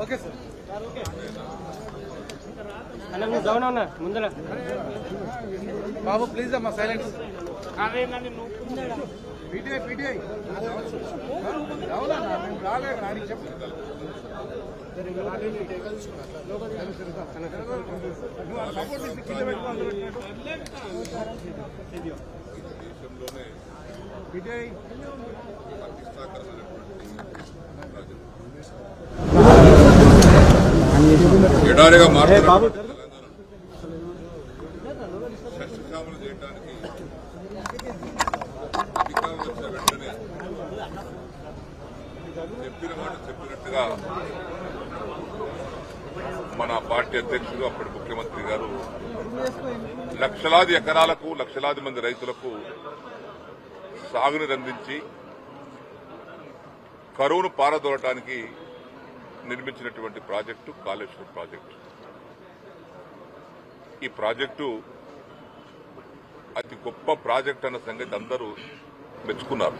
Okay sir అన్న నువ్వు down అన్న ముందర బాబు ప్లీజ్ అమ్మా సైలెన్స్ అదేనండి నువ్వు పీటీఐ అవునా మేము రాలేదు రాని చెప్పు ఎడారిగా మారుతున్నారు సస్యశ్యామలు చేయడానికి అధికారులు వచ్చిన వెంటనే చెప్పిన మాట చెప్పినట్టుగా మన పార్టీ అధ్యక్షుడు అప్పటి ముఖ్యమంత్రి గారు లక్షలాది ఎకరాలకు లక్షలాది మంది రైతులకు సాగుని అందించి కరువును పారదోలటానికి నిర్మించినటువంటి ప్రాజెక్టు కాళేశ్వరం ప్రాజెక్టు. ఈ ప్రాజెక్టు అతి గొప్ప ప్రాజెక్టు అన్న సంగతి అందరూ మెచ్చుకున్నారు.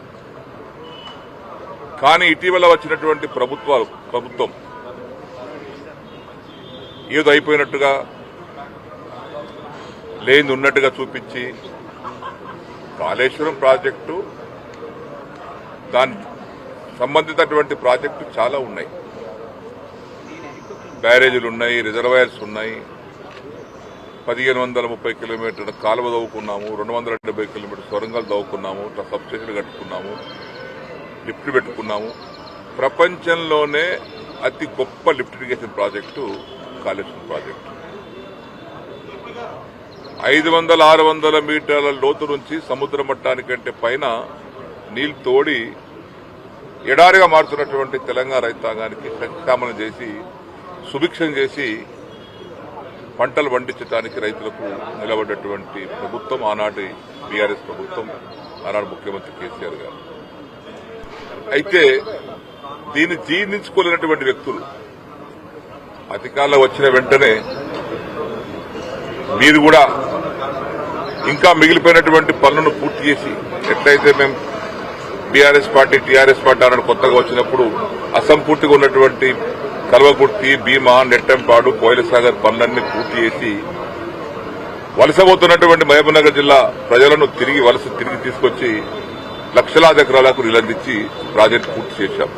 కానీ ఇటీవల వచ్చినటువంటి ప్రభుత్వం ఏదో అయిపోయినట్టుగా లేని ఉన్నట్టుగా చూపించి కాళేశ్వరం ప్రాజెక్టు దాని సంబంధితటువంటి ప్రాజెక్టు చాలా ఉన్నాయి. బ్యారేజీలు ఉన్నాయి, రిజర్వాయర్స్ ఉన్నాయి, 1530 కిలోమీటర్ల కాలువ తవ్వుకున్నాము, 270 కిలోమీటర్ సొరంగాలు తవ్వుకున్నాము, సబ్స్టేషన్లు కట్టుకున్నాము, లిఫ్ట్ పెట్టుకున్నాము. ప్రపంచంలోనే అతి గొప్ప lift irrigation project Kaleshwaram project. 500-600 మీటర్ల లోతు నుంచి సముద్ర మట్టానికంటే పైన నీళ్లు తోడి ఎడారిగా మారుతున్నటువంటి తెలంగాణ రైతాంగానికి సస్యశ్యామలం చేసి సుభిక్షం చేసి పంటలు పండించడానికి రైతులకు నిలబడ్డటువంటి ప్రభుత్వం ఆనాటి బీఆర్ఎస్ ప్రభుత్వం, ఆనాడు ముఖ్యమంత్రి కేసీఆర్ గారు. అయితే దీన్ని జీర్ణించుకోలేనటువంటి వ్యక్తులు అధికారంలో వచ్చిన వెంటనే మీరు కూడా ఇంకా మిగిలిపోయినటువంటి పనులను పూర్తి చేసి, ఎట్లయితే మేము బీఆర్ఎస్ పార్టీ టీఆర్ఎస్ పార్టీ ఆనాడు కొత్తగా వచ్చినప్పుడు అసంపూర్తిగా ఉన్నటువంటి కల్వకుర్తి, భీమా, నెట్టంపాడు, కోయిలసాగర్ పనులన్నీ పూర్తి చేసి వలసపోతున్నటువంటి మహబూబ్నగర్ జిల్లా ప్రజలను తిరిగి తీసుకొచ్చి లక్షలాది ఎకరాలకు నీళ్ళందించి ప్రాజెక్టు పూర్తి చేశాం.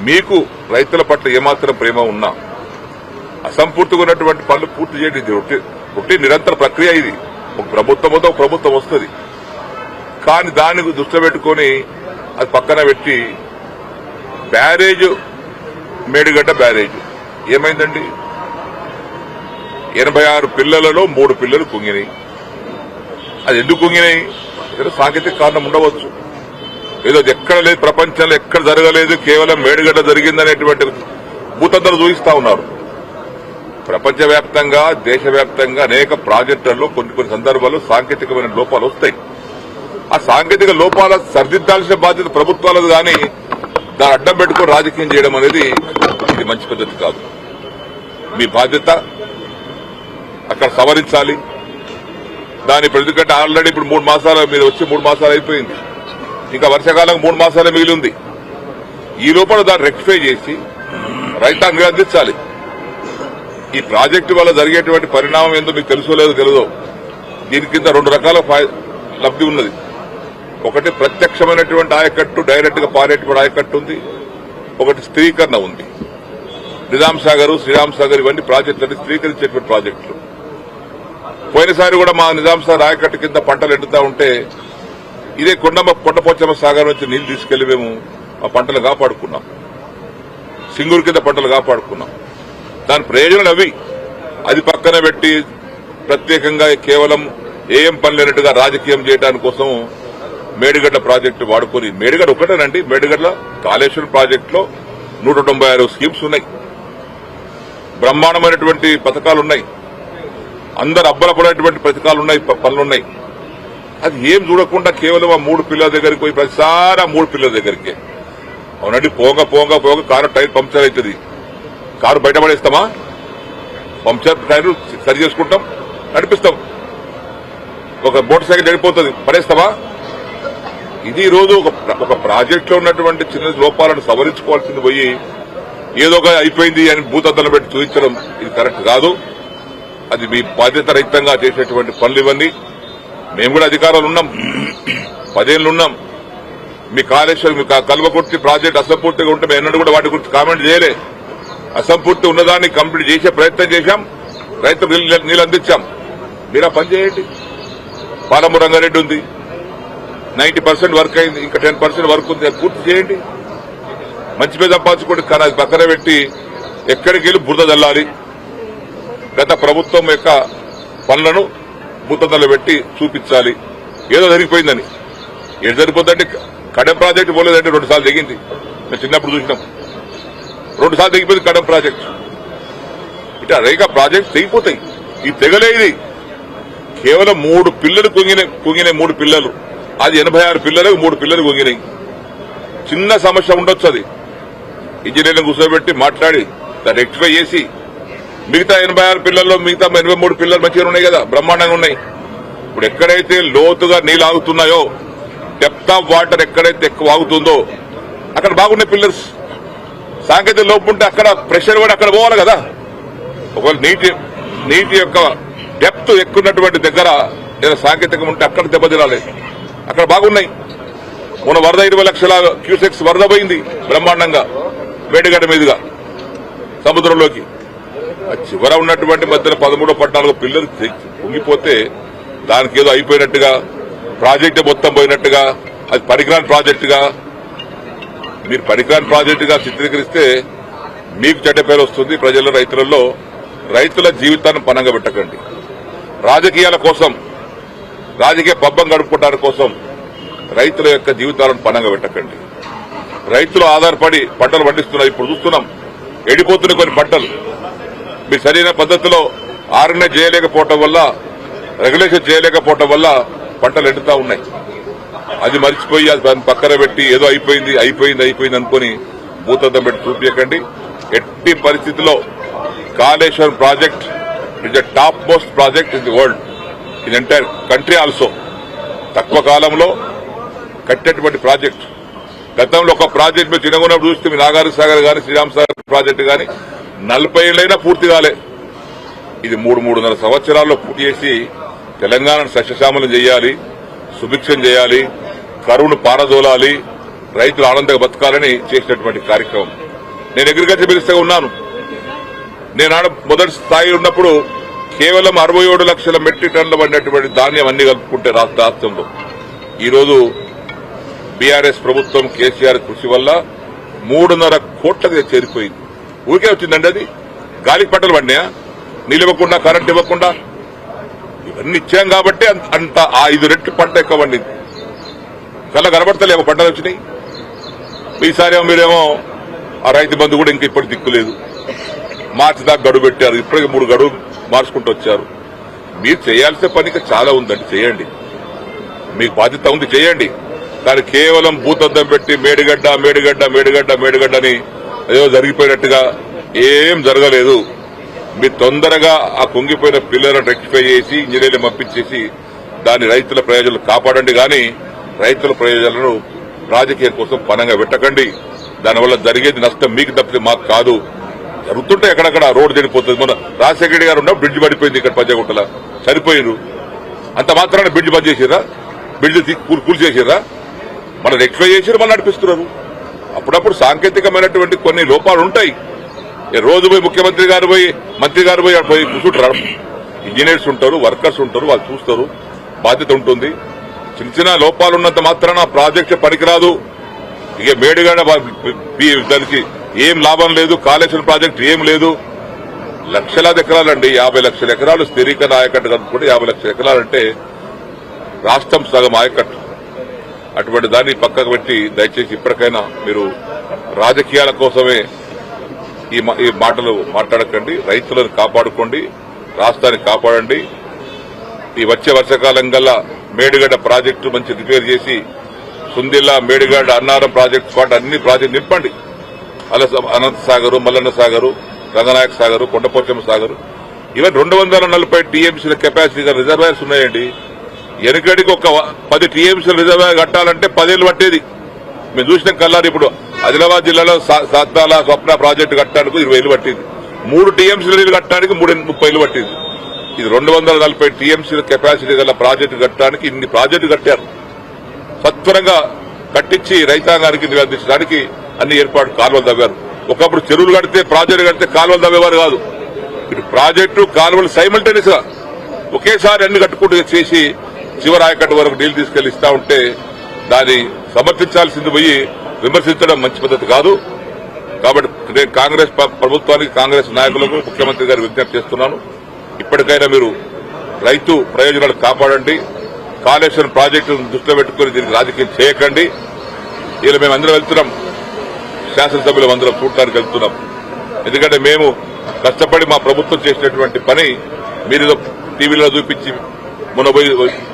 మీకు రైతుల పట్ల ఏమాత్రం ప్రేమ ఉన్నా అసంపూర్తిగా ఉన్నటువంటి పనులు పూర్తి చేయడం ఒకటి నిరంతర ప్రక్రియ. ఇది ఒక ప్రభుత్వం వస్తుంది. కానీ దానికి దృష్టిలో పెట్టుకుని అది పక్కన పెట్టి బ్యారేజ్ మేడిగడ్డ బ్యారేజ్ ఏమైందండి? 86 పిల్లలలో 3 పిల్లలు కుంగినాయి. అది ఎందుకు కుంగినాయి? ఏదో సాంకేతిక కారణం ఉండవచ్చు, ఏదో ఎక్కడ లేదు, ప్రపంచంలో ఎక్కడ జరగలేదు, కేవలం మేడిగడ్డ జరిగిందనేటువంటి భూతంతలు చూపిస్తా ఉన్నారు. ప్రపంచవ్యాప్తంగా దేశవ్యాప్తంగా అనేక ప్రాజెక్టుల్లో కొన్ని సందర్భాల్లో సాంకేతికమైన లోపాలు వస్తాయి. ఆ సాంకేతిక లోపాల సరిదిద్దాల్సిన బాధ్యత ప్రభుత్వాలది. కానీ దాన్ని అడ్డం పెట్టుకుని రాజకీయం చేయడం అనేది ఇది మంచి పద్ధతి కాదు. మీ బాధ్యత అక్కడ సవరించాలి. దాని ఎందుకంటే ఆల్రెడీ ఇప్పుడు 3 మాసాలు మీరు వచ్చి 3 మాసాలు అయిపోయింది, ఇంకా వర్షాకాలం 3 మాసాలే మిగిలి ఉంది. ఈ లోపల దాన్ని రెక్టిఫై చేసి రైతాంగం అందించాలి. ఈ ప్రాజెక్టు వల్ల జరిగేటువంటి పరిణామం ఏందో మీకు తెలుసో లేదో తెలియదో. దీని కింద 2 రకాల లబ్ది ఉన్నది. ఒకటి ప్రత్యక్షమైనటువంటి ఆయకట్టు, డైరెక్ట్ గా పారేటువంటి ఆయకట్టు ఉంది. ఒకటి స్థిరీకరణ ఉంది. నిజాం సాగర్, శ్రీరామ్ సాగర్ ఇవన్నీ ప్రాజెక్టులు స్థిరీకరించేటువంటి ప్రాజెక్టులు. పోయినసారి కూడా మా నిజాం సాగర్ ఆయకట్టు కింద పంటలు ఎండుతా ఉంటే ఇదే కొండపోచమ్మ సాగర్ నుంచి నీళ్లు తీసుకెళ్లి మేము మా పంటలు కాపాడుకున్నాం. సింగూరు కింద పంటలు కాపాడుకున్నాం. దాని ప్రయోజనాలు అవి. అది పక్కన పెట్టి ప్రత్యేకంగా కేవలం ఏం పని లేనట్టుగా రాజకీయం చేయడానికి కోసం మేడిగడ్డ ప్రాజెక్టు వాడుకొని, మేడిగడ్డ ఒకటేనండి, మేడిగడ్డ కాళేశ్వరం ప్రాజెక్టులో 196 స్కీమ్స్ ఉన్నాయి, బ్రహ్మాండమైనటువంటి పథకాలున్నాయి, అందరు అబ్బలపడేటువంటి పథకాలున్నాయి, పనులున్నాయి. అది ఏం చూడకుండా కేవలం ఆ 3 పిల్లల దగ్గరికి పోయి ప్రతిసారి ఆ 3 పిల్లల దగ్గరికే. అవునండి, పోగా కారు టైర్ పంక్చర్ అవుతుంది, కారు బయటపడేస్తామా? పంక్చర్ టైర్ సరి చేసుకుంటాం, నడిపిస్తాం. ఒక మోటార్ సైకిల్ వెళ్ళిపోతుంది, పడేస్తావా? ఇది ఈ రోజు ఒక ప్రాజెక్ట్ లో ఉన్నటువంటి చిన్న లోపాలను సవరించుకోవాల్సింది పోయి ఏదో ఒక అయిపోయింది అని భూతద్దలు పెట్టి చూపించడం ఇది కరెక్ట్ కాదు. అది మీ బాధ్యత రహితంగా చేసేటువంటి పనులు ఇవన్నీ. మేము కూడా అధికారాలు ఉన్నాం, 10 ఏళ్లు ఉన్నాం. మీ కాళేశ్వరం మీ కల్వకుర్తి ప్రాజెక్ట్ అసంపూర్తిగా ఉంటే మేము ఎన్నడూ కూడా వాటి గురించి కామెంట్ చేయలే. అసంపూర్తి ఉన్నదాన్ని కంప్లీట్ చేసే ప్రయత్నం చేశాం, రైతులకు నీళ్ళు అందించాం. మీరు ఆ పని చేయండి. పాలమూరు రంగారెడ్డి ఉంది, 90% వర్క్ అయింది, ఇంకా 10% వర్క్ ఉంది, అది పూర్తి చేయండి. మంచి మీద సంపాదించుకోండి. కానీ అది పక్కన పెట్టి ఎక్కడికి వెళ్ళి బురద చల్లాలి. గత ప్రభుత్వం యొక్క పనులను బురదలో పెట్టి చూపించాలి ఏదో జరిగిపోయిందని. ఏది సరిపోతుందంటే కడెం ప్రాజెక్టు పోలేదంటే 2 సార్లు దిగింది. మేము చిన్నప్పుడు చూసినాం, 2 సార్లు దిగిపోయింది కడెం ప్రాజెక్టు. ఇట్లా రేగా ప్రాజెక్టు తెగిపోతాయి. ఈ తెగలే ఇది కేవలం 3 పిల్లలు కుంగినాయి 3 పిల్లలు. అది 86 పిల్లలకు 3 పిల్లలు కుంగినాయి. చిన్న సమస్య ఉండొచ్చు, అది ఇంజనీర్లను కూర్చోబెట్టి మాట్లాడి దాన్ని రెక్టిఫై చేసి మిగతా 86 పిల్లల్లో మిగతా 83 పిల్లలు మంచిగా ఉన్నాయి కదా, బ్రహ్మాండంగా ఉన్నాయి. ఇప్పుడు ఎక్కడైతే లోతుగా నీళ్లు ఆగుతున్నాయో, డెప్త్ ఆఫ్ వాటర్ ఎక్కడైతే ఎక్కువ ఆగుతుందో అక్కడ బాగున్నాయి పిల్లర్స్. సాంకేతిక లోపు ఉంటే అక్కడ ప్రెషర్ కూడా అక్కడ పోవాలి కదా. ఒకవేళ నీటి యొక్క డెప్త్ ఎక్కున్నటువంటి దగ్గర ఏదైనా సాంకేతికం ఉంటే అక్కడ దెబ్బతినాలి. అక్కడ బాగున్నాయి. మొన్న వరద 20 లక్షల క్యూసెక్స్ వరద పోయింది బ్రహ్మాండంగా మేడిగడ్డ మీదుగా సముద్రంలోకి. చివర ఉన్నటువంటి మధ్యన 13, 14 పిల్లలు కుంగిపోతే దానికి ఏదో అయిపోయినట్టుగా, ప్రాజెక్టు మొత్తం పోయినట్టుగా, అది పనికిరాని ప్రాజెక్టుగా, మీరు పనికిరాని ప్రాజెక్టుగా చిత్రీకరిస్తే మీకు చెడ్డ పేరు వస్తుంది ప్రజల, రైతులలో. రైతుల జీవితాన్ని పనంగా పెట్టకండి. రాజకీయాల కోసం, రాజకీయ పబ్బం గడుపుకోవడానికి కోసం రైతుల యొక్క జీవితాలను పనంగా పెట్టకండి. రైతులు ఆధారపడి పంటలు పండిస్తున్నారు. ఇప్పుడు చూస్తున్నాం ఎండిపోతున్న కొన్ని పంటలు. మీరు సరైన పద్దతిలో ఆర్గనైజ్ చేయలేకపోవటం వల్ల, రెగ్యులేషన్ చేయలేకపోవటం వల్ల పంటలు ఎండుతా ఉన్నాయి. అది మర్చిపోయి అది పక్కన పెట్టి ఏదో అయిపోయింది అనుకుని భూతద్దం పెట్టి చూపించకండి. ఎట్టి పరిస్థితుల్లో Kaleshwaram project is the top most project in the world, in entire country also. తక్కువ కాలంలో కట్టేటువంటి ప్రాజెక్ట్. గతంలో ఒక ప్రాజెక్ట్ మీరు చిన్నగున్నప్పుడు చూస్తే మీ నాగార్జున సాగర్ గాని, శ్రీరామ్ సాగర్ ప్రాజెక్టు గాని 40 ఏళ్లైనా పూర్తి కాలే. ఇది 3-3.5 సంవత్సరాల్లో పూర్తి చేసి తెలంగాణను సస్యశ్యామలం చేయాలి, సుభిక్షం చేయాలి, కరువును పారదోలాలి, రైతులు ఆనందంగా బతకాలని చేసినటువంటి కార్యక్రమం. నేను అగ్రికల్చర్ మినిస్టర్గా ఉన్నాను. నేను మొదటి స్థాయి ఉన్నప్పుడు కేవలం 67 లక్షల మెట్రిక్ టన్నులు పడినటువంటి ధాన్యం అన్ని కలుపుకుంటే రాష్ట్రంలో ఈరోజు బీఆర్ఎస్ ప్రభుత్వం కేసీఆర్ కృషి వల్ల 3.5 కోట్లకు చేరిపోయింది. ఊరికే వచ్చిందండి. అది గాలికి పంటలు పడినాయా? నీళ్ళు ఇవ్వకుండా, కరెంట్ ఇవ్వకుండా ఇవన్నీ ఇచ్చాం కాబట్టి అంత 5 రెట్లు పంట ఎక్కువ పండింది. కళ్ళ కనబడతలేమో పంటలు వచ్చినాయి. ఈసారి మీరేమో ఆ రైతు బంధు కూడా ఇంకా ఇప్పటి దిక్కులేదు. మార్చి దాకా గడువు పెట్టారు. ఇప్పటికి 3 గడువు మార్చుకుంటూ వచ్చారు. మీరు చేయాల్సిన పనికి చాలా ఉందండి, చేయండి. మీకు బాధ్యత ఉంది, చేయండి. కానీ కేవలం భూతద్దం పెట్టి మేడిగడ్డ అని ఏదో జరిగిపోయినట్టుగా ఏం జరగలేదు. మీరు తొందరగా ఆ కుంగిపోయిన పిల్లలను రెక్టిఫై చేసి ఇంజనీర్లు పంపించేసి దాని రైతుల ప్రయోజనాలు కాపాడండి. కానీ రైతుల ప్రయోజనాలను రాజకీయం కోసం పనంగా పెట్టకండి. దానివల్ల జరిగేది నష్టం మీకు తప్పితే మాకు కాదు. జరుగుతుంటే ఎక్కడక్కడ రోడ్డు చెడిపోతుంది. మన రాజశేఖర గారు ఉన్నప్పుడు బ్రిడ్జ్ పడిపోయింది ఇక్కడ పంజాగుట్టల, చనిపోయినారు. అంత మాత్రాన బ్రిడ్జ్ బంద్ చేసిరా? బ్రిడ్జ్ కూల్చేసిరా? మనం రెక్టిఫై చేసి మనం నడిపిస్తున్నారు. అప్పుడప్పుడు సాంకేతికమైనటువంటి కొన్ని లోపాలు ఉంటాయి. రోజు పోయి ముఖ్యమంత్రి గారు పోయి, మంత్రి గారు పోయి కూర్చుంటారు. ఇంజనీర్స్ ఉంటారు, వర్కర్స్ ఉంటారు, వాళ్ళు చూస్తారు. బాధ్యత ఉంటుంది. చిన్న లోపాలు ఉన్నంత మాత్రాన ప్రాజెక్టు పనికిరాదు. ఇక మేడిగడ్డ దానికి ఏం లాభం లేదు. కాళేశ్వరం ప్రాజెక్టు ఏం లేదు. లక్షలాది ఎకరాలండి, 50 లక్షల ఎకరాలు స్థిరీకరణ ఆయకట్టు కనుక్కుంటే 50 లక్షల ఎకరాలంటే రాష్ట్రం సగం ఆయకట్టు. అటువంటి దాన్ని పక్కకు పెట్టి దయచేసి ఇప్పటికైనా మీరు రాజకీయాల కోసమే ఈ మాటలు మాట్లాడకండి. రైతులను కాపాడుకోండి, రాష్ట్రాన్ని కాపాడండి. ఈ వచ్చే వర్షాకాలం గల్లా మేడిగడ్డ ప్రాజెక్టు మంచి రిపేర్ చేసి సుందిల్లా, మేడిగడ్డ, అన్నారం ప్రాజెక్టు పాటు అన్ని ప్రాజెక్టు నింపండి. అనంత సాగరు, మల్లన్న సాగరు, రంగనాయక సాగరు, కొండపోచమ్మ సాగరు, ఇవన్నీ 240 టీఎంసీల కెపాసిటీ రిజర్వాయర్స్ ఉన్నాయండి. వెనకడికి ఒక 10 టీఎంసీల రిజర్వాయర్ కట్టాలంటే 10 ఏళ్ళు పట్టేది. మేము చూసిన కల్లారు ఇప్పుడు ఆదిలాబాద్ జిల్లాలో సాత్నాల స్వప్న ప్రాజెక్టు కట్టడానికి 20 ఏళ్ళు పట్టింది. 3 టీఎంసీల నీళ్లు కట్టడానికి 30 ఏళ్ళు పట్టింది. ఇది 240 టీఎంసీల కెపాసిటీ గల ప్రాజెక్టు కట్టడానికి ఇన్ని ప్రాజెక్టు కట్టారు. సత్వరంగా కట్టించి రైతాంగానికి నివేదించడానికి అన్ని ఏర్పాటు కాలువలు తవ్వారు. ఒకప్పుడు చెరువులు కడితే ప్రాజెక్టు కడితే కాలువలు తవ్వేవారు కాదు. ఇటు ప్రాజెక్టు కాలువలు సైమల్టేనియస్ గా ఒకేసారి అన్ని కట్టుకుంటూ చేసి చివరి ఆయకట్టు వరకు నీళ్లు తీసుకెళ్లి ఇస్తా ఉంటే దాన్ని సమర్థించాల్సింది పోయి విమర్శించడం మంచి పద్ధతి కాదు. కాబట్టి నేను కాంగ్రెస్ ప్రభుత్వానికి కాంగ్రెస్ నాయకులకు ముఖ్యమంత్రి గారు విజ్ఞప్తి చేస్తున్నాను. ఇప్పటికైనా మీరు రైతు ప్రయోజనాలు కాపాడండి. కాళేశ్వరం ప్రాజెక్టును దృష్టిలో పెట్టుకుని దీనికి రాజకీయం చేయకండి. ఇలా మేమందరం వెళ్తున్నాం, శాసనసభ్యులు అందరం చూడటానికి వెళ్తున్నాం. ఎందుకంటే మేము కష్టపడి మా ప్రభుత్వం చేసినటువంటి పని మీరు టీవీలో చూపించి మొన్న పోయి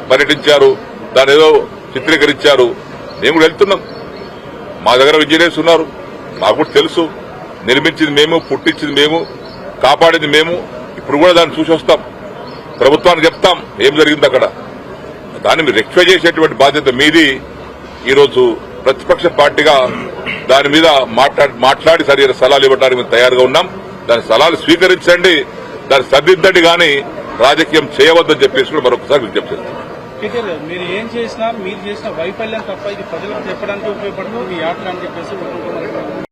పర్యటించారు, దాని ఏదో చిత్రీకరించారు. మేము కూడా వెళ్తున్నాం. మా దగ్గర ఇంజనీర్స్ ఉన్నారు, మాకు కూడా తెలుసు. నిర్మించింది మేము, పుట్టించింది మేము, కాపాడింది మేము. ఇప్పుడు కూడా దాన్ని చూసి వస్తాం, ప్రభుత్వానికి చెప్తాం ఏం జరిగింది అక్కడ. దాన్ని మీరు రెక్టిఫై చేసేటువంటి బాధ్యత మీది. ఈరోజు ప్రతిపక్ష పార్టీగా దాని మీద మాట్లాడి సరైన సలహాలు ఇవ్వడానికి మేము తయారుగా ఉన్నాం. దాని సలహాలు స్వీకరించండి, దాన్ని సరిదిద్దండి, కానీ రాజకీయం చేయవద్దని చెప్పేసి కూడా మరొకసారి విజ్ఞప్తి చేస్తాం. మీరు ఏం చేసినా మీరు చేసిన వైఫల్యం తప్ప ఇది ప్రజలకు చెప్పడానికి ఉపయోగపడుతుంది ఈ యాత్ర అని చెప్పేసి